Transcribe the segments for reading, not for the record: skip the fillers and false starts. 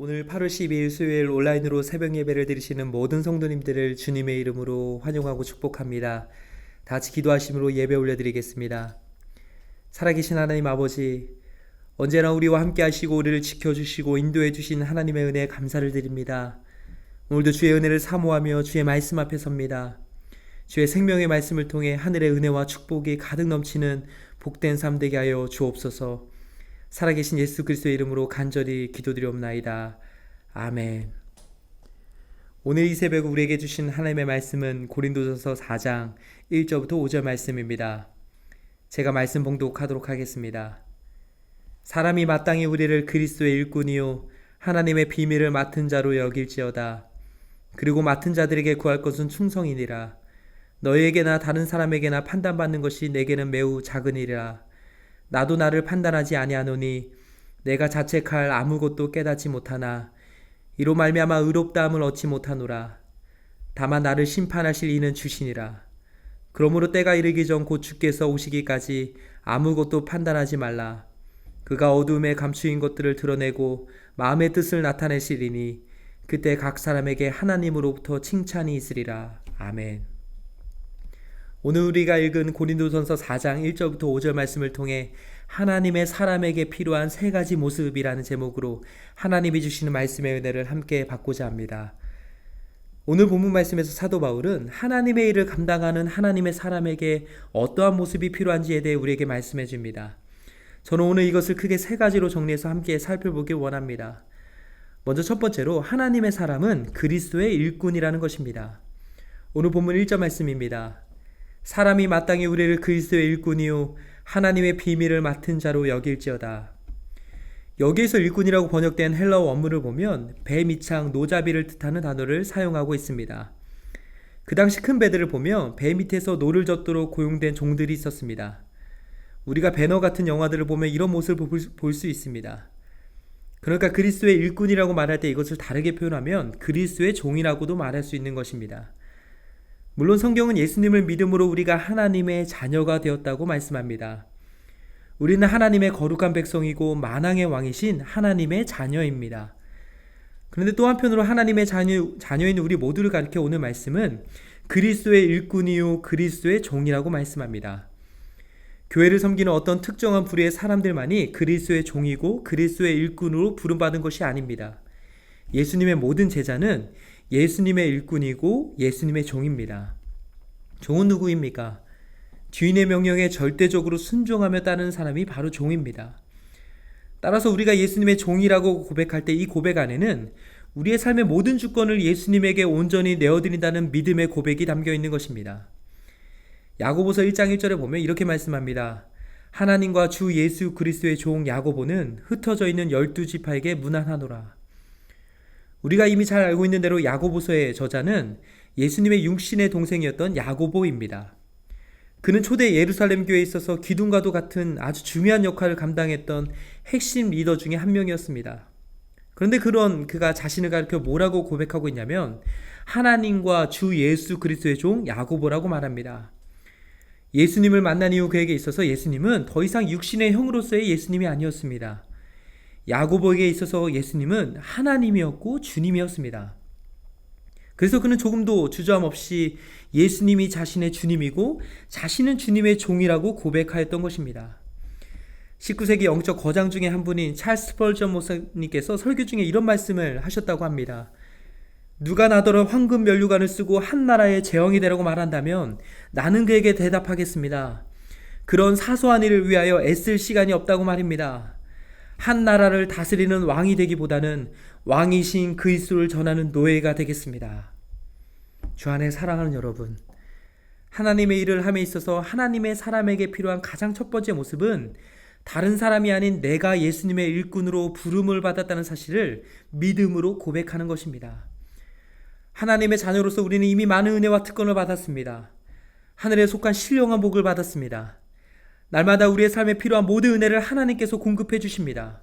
오늘 8월 12일 수요일 온라인으로 새벽 예배를 드리시는 모든 성도님들을 주님의 이름으로 환영하고 축복합니다. 다 같이 기도하심으로 예배 올려드리겠습니다. 살아계신 하나님 아버지, 언제나 우리와 함께 하시고 우리를 지켜주시고 인도해 주신 하나님의 은혜에 감사를 드립니다. 오늘도 주의 은혜를 사모하며 주의 말씀 앞에 섭니다. 주의 생명의 말씀을 통해 하늘의 은혜와 축복이 가득 넘치는 복된 삶 되게 하여 주옵소서. 살아계신 예수 그리스도의 이름으로 간절히 기도드리옵나이다. 아멘. 오늘 이 새벽 우리에게 주신 하나님의 말씀은 고린도전서 4장 1절부터 5절 말씀입니다. 제가 말씀 봉독하도록 하겠습니다. 사람이 마땅히 우리를 그리스도의 일꾼이요 하나님의 비밀을 맡은 자로 여길지어다. 그리고 맡은 자들에게 구할 것은 충성이니라. 너희에게나 다른 사람에게나 판단받는 것이 내게는 매우 작은 일이라. 나도 나를 판단하지 아니하노니 내가 자책할 아무것도 깨닫지 못하나 이로 말미암아 의롭다함을 얻지 못하노라. 다만 나를 심판하실 이는 주시니라. 그러므로 때가 이르기 전 곧 주께서 오시기까지 아무것도 판단하지 말라. 그가 어두움에 감추인 것들을 드러내고 마음의 뜻을 나타내시리니 그때 각 사람에게 하나님으로부터 칭찬이 있으리라. 아멘. 오늘 우리가 읽은 고린도전서 4장 1절부터 5절 말씀을 통해 하나님의 사람에게 필요한 세 가지 모습이라는 제목으로 하나님이 주시는 말씀의 은혜를 함께 받고자 합니다. 오늘 본문 말씀에서 사도 바울은 하나님의 일을 감당하는 하나님의 사람에게 어떠한 모습이 필요한지에 대해 우리에게 말씀해 줍니다. 저는 오늘 이것을 크게 세 가지로 정리해서 함께 살펴보길 원합니다. 먼저 첫 번째로 하나님의 사람은 그리스도의 일꾼이라는 것입니다. 오늘 본문 1절 말씀입니다. 사람이 마땅히 우리를 그리스도의 일꾼이요 하나님의 비밀을 맡은 자로 여길지어다. 여기에서 일꾼이라고 번역된 헬라어 원문을 보면 배 밑창 노자비를 뜻하는 단어를 사용하고 있습니다. 그 당시 큰 배들을 보면 배 밑에서 노를 젓도록 고용된 종들이 있었습니다. 우리가 배너 같은 영화들을 보면 이런 모습을 볼 수 있습니다. 그러니까 그리스도의 일꾼이라고 말할 때 이것을 다르게 표현하면 그리스도의 종이라고도 말할 수 있는 것입니다. 물론 성경은 예수님을 믿음으로 우리가 하나님의 자녀가 되었다고 말씀합니다. 우리는 하나님의 거룩한 백성이고 만왕의 왕이신 하나님의 자녀입니다. 그런데 또 한편으로 하나님의 자녀인 우리 모두를 가리켜 오는 말씀은 그리스도의 일꾼이요 그리스도의 종이라고 말씀합니다. 교회를 섬기는 어떤 특정한 부류의 사람들만이 그리스도의 종이고 그리스도의 일꾼으로 부름받은 것이 아닙니다. 예수님의 모든 제자는 예수님의 일꾼이고 예수님의 종입니다. 종은 누구입니까? 주인의 명령에 절대적으로 순종하며 따르는 사람이 바로 종입니다. 따라서 우리가 예수님의 종이라고 고백할 때 이 고백 안에는 우리의 삶의 모든 주권을 예수님에게 온전히 내어드린다는 믿음의 고백이 담겨 있는 것입니다. 야고보서 1장 1절에 보면 이렇게 말씀합니다. 하나님과 주 예수 그리스도의 종 야고보는 흩어져 있는 12지파에게 문안하노라. 우리가 이미 잘 알고 있는 대로 야고보서의 저자는 예수님의 육신의 동생이었던 야고보입니다. 그는 초대 예루살렘 교회에 있어서 기둥과도 같은 아주 중요한 역할을 감당했던 핵심 리더 중에 한 명이었습니다. 그런데 그가 자신을 가리켜 뭐라고 고백하고 있냐면 하나님과 주 예수 그리스도의 종 야고보라고 말합니다. 예수님을 만난 이후 그에게 있어서 예수님은 더 이상 육신의 형으로서의 예수님이 아니었습니다. 야고보에게 있어서 예수님은 하나님이었고 주님이었습니다. 그래서 그는 조금도 주저함 없이 예수님이 자신의 주님이고 자신은 주님의 종이라고 고백하였던 것입니다. 19세기 영적 거장 중에 한 분인 찰스 스펄전 목사님께서 설교 중에 이런 말씀을 하셨다고 합니다. 누가 나더러 황금 면류관을 쓰고 한 나라의 제왕이 되라고 말한다면 나는 그에게 대답하겠습니다. 그런 사소한 일을 위하여 애쓸 시간이 없다고 말입니다. 한 나라를 다스리는 왕이 되기보다는 왕이신 그리스도를 전하는 노예가 되겠습니다. 주 안에 사랑하는 여러분, 하나님의 일을 함에 있어서 하나님의 사람에게 필요한 가장 첫 번째 모습은 다른 사람이 아닌 내가 예수님의 일꾼으로 부름을 받았다는 사실을 믿음으로 고백하는 것입니다. 하나님의 자녀로서 우리는 이미 많은 은혜와 특권을 받았습니다. 하늘에 속한 신령한 복을 받았습니다. 날마다 우리의 삶에 필요한 모든 은혜를 하나님께서 공급해 주십니다.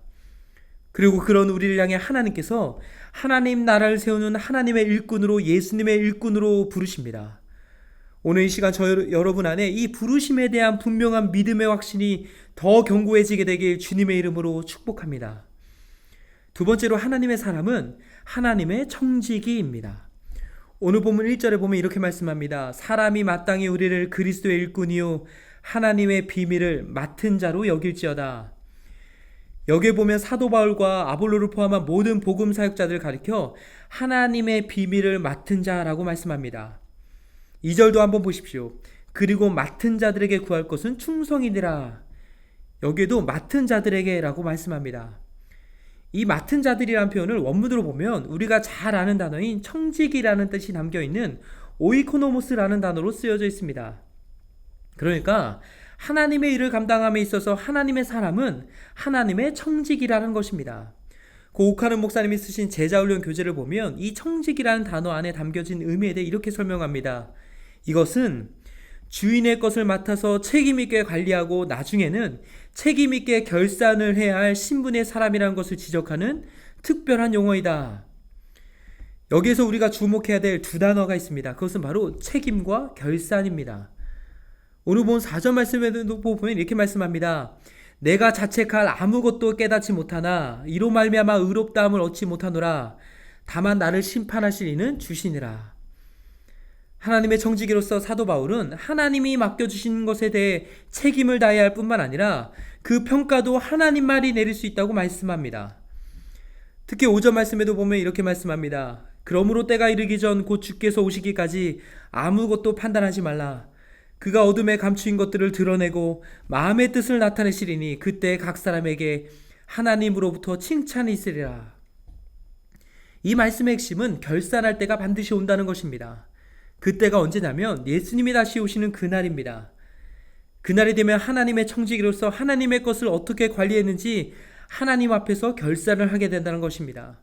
그리고 그런 우리를 향해 하나님께서 하나님 나라를 세우는 하나님의 일꾼으로 예수님의 일꾼으로 부르십니다. 오늘 이 시간 여러분 안에 이 부르심에 대한 분명한 믿음의 확신이 더 견고해지게 되길 주님의 이름으로 축복합니다. 두 번째로 하나님의 사람은 하나님의 청지기입니다. 오늘 본문 1절에 보면 이렇게 말씀합니다. 사람이 마땅히 우리를 그리스도의 일꾼이요 하나님의 비밀을 맡은 자로 여길지어다. 여기에 보면 사도 바울과 아볼로를 포함한 모든 복음 사역자들을 가리켜 하나님의 비밀을 맡은 자라고 말씀합니다. 2절도 한번 보십시오. 그리고 맡은 자들에게 구할 것은 충성이니라. 여기에도 맡은 자들에게 라고 말씀합니다. 이 맡은 자들이라는 표현을 원문으로 보면 우리가 잘 아는 단어인 청지기라는 뜻이 담겨있는 오이코노모스라는 단어로 쓰여져 있습니다. 그러니까 하나님의 일을 감당함에 있어서 하나님의 사람은 하나님의 청지기라는 것입니다. 고 옥하는 목사님이 쓰신 제자훈련 교재를 보면 이 청지기라는 단어 안에 담겨진 의미에 대해 이렇게 설명합니다. 이것은 주인의 것을 맡아서 책임있게 관리하고 나중에는 책임있게 결산을 해야 할 신분의 사람이라는 것을 지적하는 특별한 용어이다. 여기에서 우리가 주목해야 될 두 단어가 있습니다. 그것은 바로 책임과 결산입니다. 오늘 본 4절 말씀에도 보면 이렇게 말씀합니다. 내가 자책할 아무것도 깨닫지 못하나 이로 말미암아 의롭다함을 얻지 못하노라. 다만 나를 심판하실 이는 주시니라. 하나님의 청지기로서 사도 바울은 하나님이 맡겨주신 것에 대해 책임을 다해야 할 뿐만 아니라 그 평가도 하나님만이 내릴 수 있다고 말씀합니다. 특히 5절 말씀에도 보면 이렇게 말씀합니다. 그러므로 때가 이르기 전 곧 주께서 오시기까지 아무것도 판단하지 말라. 그가 어둠에 감추인 것들을 드러내고 마음의 뜻을 나타내시리니 그때 각 사람에게 하나님으로부터 칭찬이 있으리라. 이 말씀의 핵심은 결산할 때가 반드시 온다는 것입니다. 그때가 언제냐면 예수님이 다시 오시는 그날입니다. 그날이 되면 하나님의 청지기로서 하나님의 것을 어떻게 관리했는지 하나님 앞에서 결산을 하게 된다는 것입니다.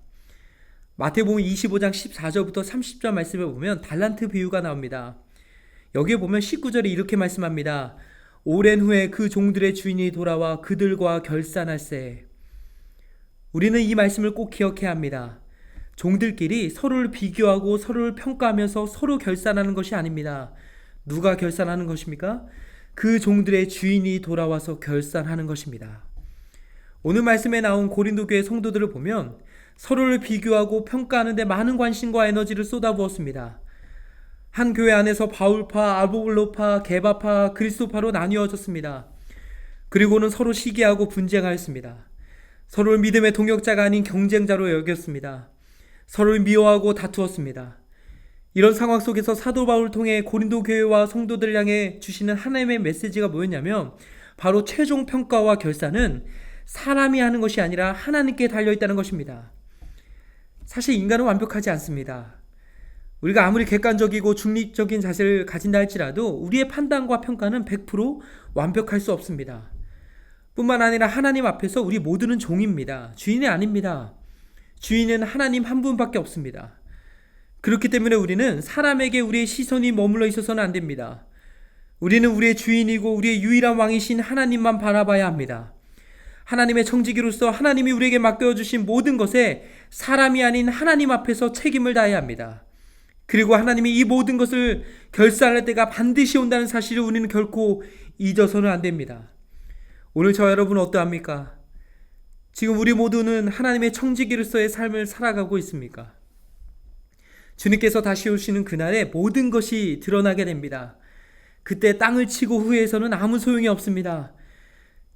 마태복음 25장 14절부터 30절 말씀을 보면 달란트 비유가 나옵니다. 여기에 보면 19절에 이렇게 말씀합니다. 오랜 후에 그 종들의 주인이 돌아와 그들과 결산할세. 우리는 이 말씀을 꼭 기억해야 합니다. 종들끼리 서로를 비교하고 서로를 평가하면서 서로 결산하는 것이 아닙니다. 누가 결산하는 것입니까? 그 종들의 주인이 돌아와서 결산하는 것입니다. 오늘 말씀에 나온 고린도 교회 성도들을 보면 서로를 비교하고 평가하는 데 많은 관심과 에너지를 쏟아부었습니다. 한 교회 안에서 바울파, 아볼로파, 게바파, 그리스도파로 나뉘어졌습니다. 그리고는 서로 시기하고 분쟁하였습니다. 서로를 믿음의 동역자가 아닌 경쟁자로 여겼습니다. 서로를 미워하고 다투었습니다. 이런 상황 속에서 사도 바울을 통해 고린도 교회와 성도들을 향해 주시는 하나님의 메시지가 뭐였냐면 바로 최종 평가와 결산은 사람이 하는 것이 아니라 하나님께 달려있다는 것입니다. 사실 인간은 완벽하지 않습니다. 우리가 아무리 객관적이고 중립적인 자세를 가진다 할지라도 우리의 판단과 평가는 100% 완벽할 수 없습니다. 뿐만 아니라 하나님 앞에서 우리 모두는 종입니다. 주인이 아닙니다. 주인은 하나님 한 분밖에 없습니다. 그렇기 때문에 우리는 사람에게 우리의 시선이 머물러 있어서는 안 됩니다. 우리는 우리의 주인이고 우리의 유일한 왕이신 하나님만 바라봐야 합니다. 하나님의 청지기로서 하나님이 우리에게 맡겨주신 모든 것에 사람이 아닌 하나님 앞에서 책임을 다해야 합니다. 그리고 하나님이 이 모든 것을 결산할 때가 반드시 온다는 사실을 우리는 결코 잊어서는 안 됩니다. 오늘 저 여러분은 어떠합니까? 지금 우리 모두는 하나님의 청지기로서의 삶을 살아가고 있습니까? 주님께서 다시 오시는 그날에 모든 것이 드러나게 됩니다. 그때 땅을 치고 후회해서는 아무 소용이 없습니다.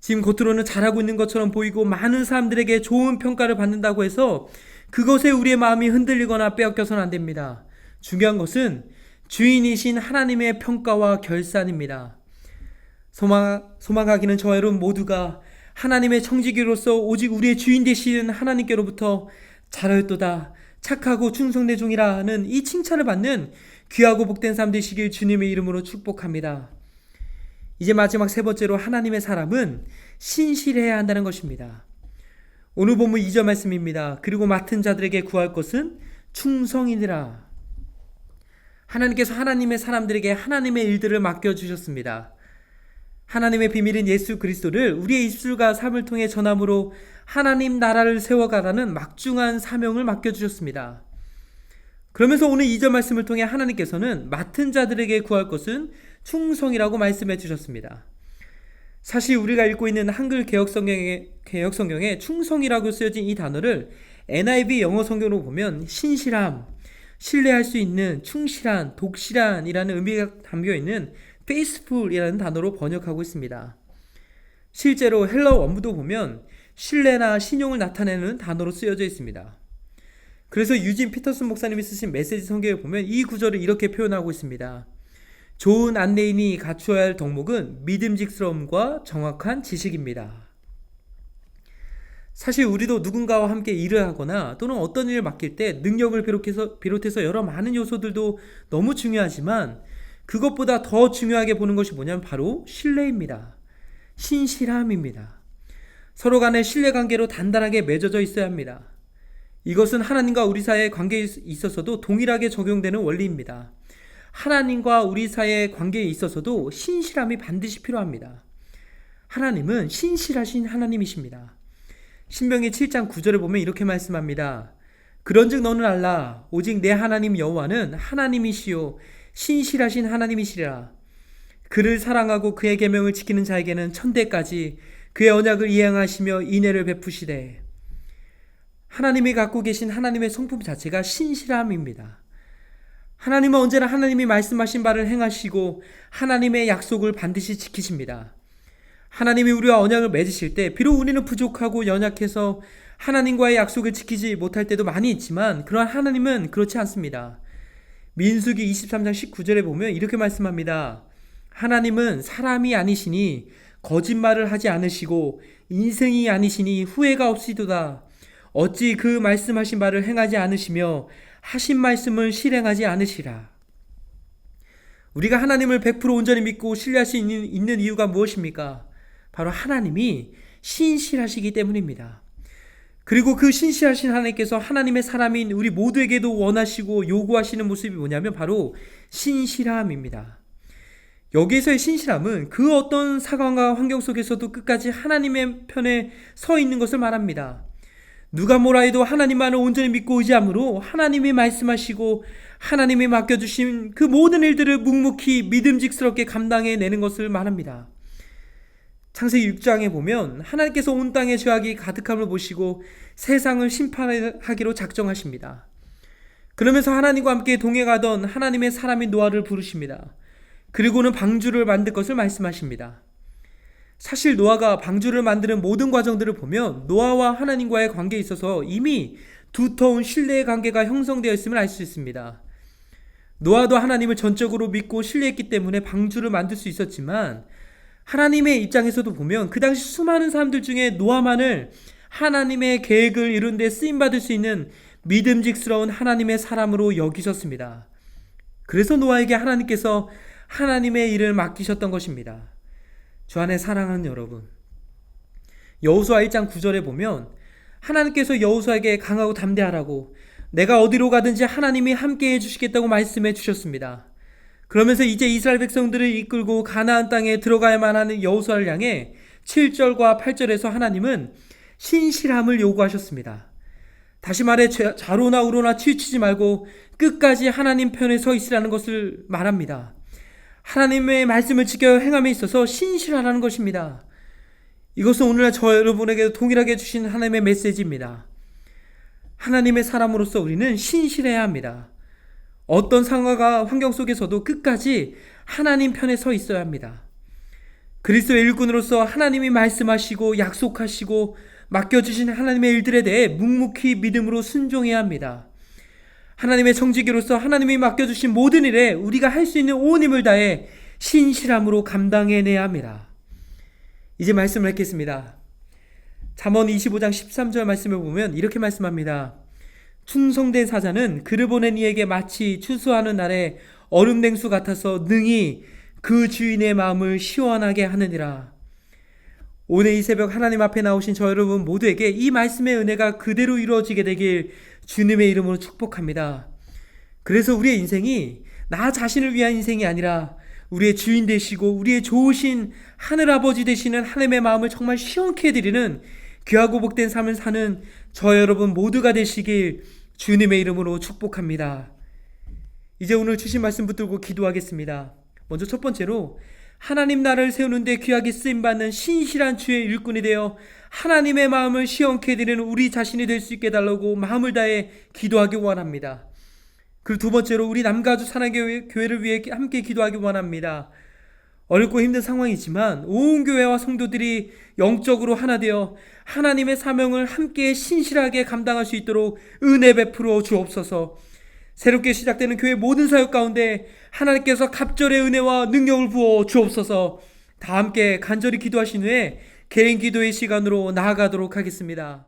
지금 겉으로는 잘하고 있는 것처럼 보이고 많은 사람들에게 좋은 평가를 받는다고 해서 그것에 우리의 마음이 흔들리거나 빼앗겨서는 안 됩니다. 중요한 것은 주인이신 하나님의 평가와 결산입니다. 소망하기는 저와 여러분 모두가 하나님의 청지기로서 오직 우리의 주인 되시는 하나님께로부터 잘하였도다, 착하고 충성된 종이라는 이 칭찬을 받는 귀하고 복된 삶 되시길 주님의 이름으로 축복합니다. 이제 마지막 세 번째로 하나님의 사람은 신실해야 한다는 것입니다. 오늘 본문 2절 말씀입니다. 그리고 맡은 자들에게 구할 것은 충성이니라. 하나님께서 하나님의 사람들에게 하나님의 일들을 맡겨주셨습니다. 하나님의 비밀인 예수 그리스도를 우리의 입술과 삶을 통해 전함으로 하나님 나라를 세워가라는 막중한 사명을 맡겨주셨습니다. 그러면서 오늘 2절 말씀을 통해 하나님께서는 맡은 자들에게 구할 것은 충성이라고 말씀해 주셨습니다. 사실 우리가 읽고 있는 한글 개혁성경에 충성이라고 쓰여진 이 단어를 NIV 영어 성경으로 보면 신실함, 신뢰할 수 있는, 충실한, 독실한이라는 의미가 담겨있는 faithful이라는 단어로 번역하고 있습니다. 실제로 헬러 원문도 보면 신뢰나 신용을 나타내는 단어로 쓰여져 있습니다. 그래서 유진 피터슨 목사님이 쓰신 메시지 성경에 보면 이 구절을 이렇게 표현하고 있습니다. 좋은 안내인이 갖추어야 할 덕목은 믿음직스러움과 정확한 지식입니다. 사실 우리도 누군가와 함께 일을 하거나 또는 어떤 일을 맡길 때 능력을 비롯해서 여러 많은 요소들도 너무 중요하지만 그것보다 더 중요하게 보는 것이 뭐냐면 바로 신뢰입니다. 신실함입니다. 서로 간의 신뢰관계로 단단하게 맺어져 있어야 합니다. 이것은 하나님과 우리 사이의 관계에 있어서도 동일하게 적용되는 원리입니다. 하나님과 우리 사이의 관계에 있어서도 신실함이 반드시 필요합니다. 하나님은 신실하신 하나님이십니다. 신명기 7장 9절에 보면 이렇게 말씀합니다. 그런즉 너는 알라 오직 내 하나님 여호와는 하나님이시요 신실하신 하나님이시리라. 그를 사랑하고 그의 계명을 지키는 자에게는 천대까지 그의 언약을 이행하시며 인애를 베푸시되. 하나님이 갖고 계신 하나님의 성품 자체가 신실함입니다. 하나님은 언제나 하나님이 말씀하신 바를 행하시고 하나님의 약속을 반드시 지키십니다. 하나님이 우리와 언약을 맺으실 때 비록 우리는 부족하고 연약해서 하나님과의 약속을 지키지 못할 때도 많이 있지만 그러한 하나님은 그렇지 않습니다. 민수기 23장 19절에 보면 이렇게 말씀합니다. 하나님은 사람이 아니시니 거짓말을 하지 않으시고 인생이 아니시니 후회가 없으시도다. 어찌 그 말씀하신 바를 행하지 않으시며 하신 말씀을 실행하지 않으시라. 우리가 하나님을 100% 온전히 믿고 신뢰할 수 있는 이유가 무엇입니까? 바로 하나님이 신실하시기 때문입니다. 그리고 그 신실하신 하나님께서 하나님의 사람인 우리 모두에게도 원하시고 요구하시는 모습이 뭐냐면 바로 신실함입니다. 여기에서의 신실함은 그 어떤 상황과 환경 속에서도 끝까지 하나님의 편에 서 있는 것을 말합니다. 누가 뭐라 해도 하나님만을 온전히 믿고 의지함으로 하나님이 말씀하시고 하나님이 맡겨주신 그 모든 일들을 묵묵히 믿음직스럽게 감당해내는 것을 말합니다. 창세기 6장에 보면 하나님께서 온 땅에 죄악이 가득함을 보시고 세상을 심판하기로 작정하십니다. 그러면서 하나님과 함께 동행하던 하나님의 사람인 노아를 부르십니다. 그리고는 방주를 만들 것을 말씀하십니다. 사실 노아가 방주를 만드는 모든 과정들을 보면 노아와 하나님과의 관계에 있어서 이미 두터운 신뢰의 관계가 형성되어 있음을 알 수 있습니다. 노아도 하나님을 전적으로 믿고 신뢰했기 때문에 방주를 만들 수 있었지만 하나님의 입장에서도 보면 그 당시 수많은 사람들 중에 노아만을 하나님의 계획을 이룬 데 쓰임받을 수 있는 믿음직스러운 하나님의 사람으로 여기셨습니다. 그래서 노아에게 하나님께서 하나님의 일을 맡기셨던 것입니다. 주 안에 사랑하는 여러분, 여호수아 1장 9절에 보면 하나님께서 여호수아에게 강하고 담대하라고 내가 어디로 가든지 하나님이 함께 해주시겠다고 말씀해 주셨습니다. 그러면서 이제 이스라엘 백성들을 이끌고 가나안 땅에 들어가야만 하는 여호수아를 향해 7절과 8절에서 하나님은 신실함을 요구하셨습니다. 다시 말해 좌로나 우로나 치우치지 말고 끝까지 하나님 편에 서 있으라는 것을 말합니다. 하나님의 말씀을 지켜 행함에 있어서 신실하라는 것입니다. 이것은 오늘날 저 여러분에게 동일하게 주신 하나님의 메시지입니다. 하나님의 사람으로서 우리는 신실해야 합니다. 어떤 상황과 환경 속에서도 끝까지 하나님 편에 서 있어야 합니다. 그리스도의 일꾼으로서 하나님이 말씀하시고 약속하시고 맡겨주신 하나님의 일들에 대해 묵묵히 믿음으로 순종해야 합니다. 하나님의 청지기로서 하나님이 맡겨주신 모든 일에 우리가 할 수 있는 온 힘을 다해 신실함으로 감당해내야 합니다. 이제 말씀을 읽겠습니다. 잠언 25장 13절 말씀을 보면 이렇게 말씀합니다. 충성된 사자는 그를 보낸 이에게 마치 추수하는 날에 얼음 냉수 같아서 능히 그 주인의 마음을 시원하게 하느니라. 오늘 이 새벽 하나님 앞에 나오신 저 여러분 모두에게 이 말씀의 은혜가 그대로 이루어지게 되길 주님의 이름으로 축복합니다. 그래서 우리의 인생이 나 자신을 위한 인생이 아니라 우리의 주인 되시고 우리의 좋으신 하늘아버지 되시는 하나님의 마음을 정말 시원케 해드리는 귀하고 복된 삶을 사는 저 여러분 모두가 되시길 주님의 이름으로 축복합니다. 이제 오늘 주신 말씀 붙들고 기도하겠습니다. 먼저 첫 번째로 하나님 나라를 세우는데 귀하게 쓰임받는 신실한 주의 일꾼이 되어 하나님의 마음을 시원케 드리는 우리 자신이 될 수 있게 달라고 마음을 다해 기도하기 원합니다. 그리고 두 번째로 우리 남가주 사랑교회를 위해 함께 기도하기 원합니다. 어렵고 힘든 상황이지만 온 교회와 성도들이 영적으로 하나 되어 하나님의 사명을 함께 신실하게 감당할 수 있도록 은혜 베풀어 주옵소서. 새롭게 시작되는 교회 모든 사역 가운데 하나님께서 갑절의 은혜와 능력을 부어 주옵소서. 다 함께 간절히 기도하신 후에 개인 기도의 시간으로 나아가도록 하겠습니다.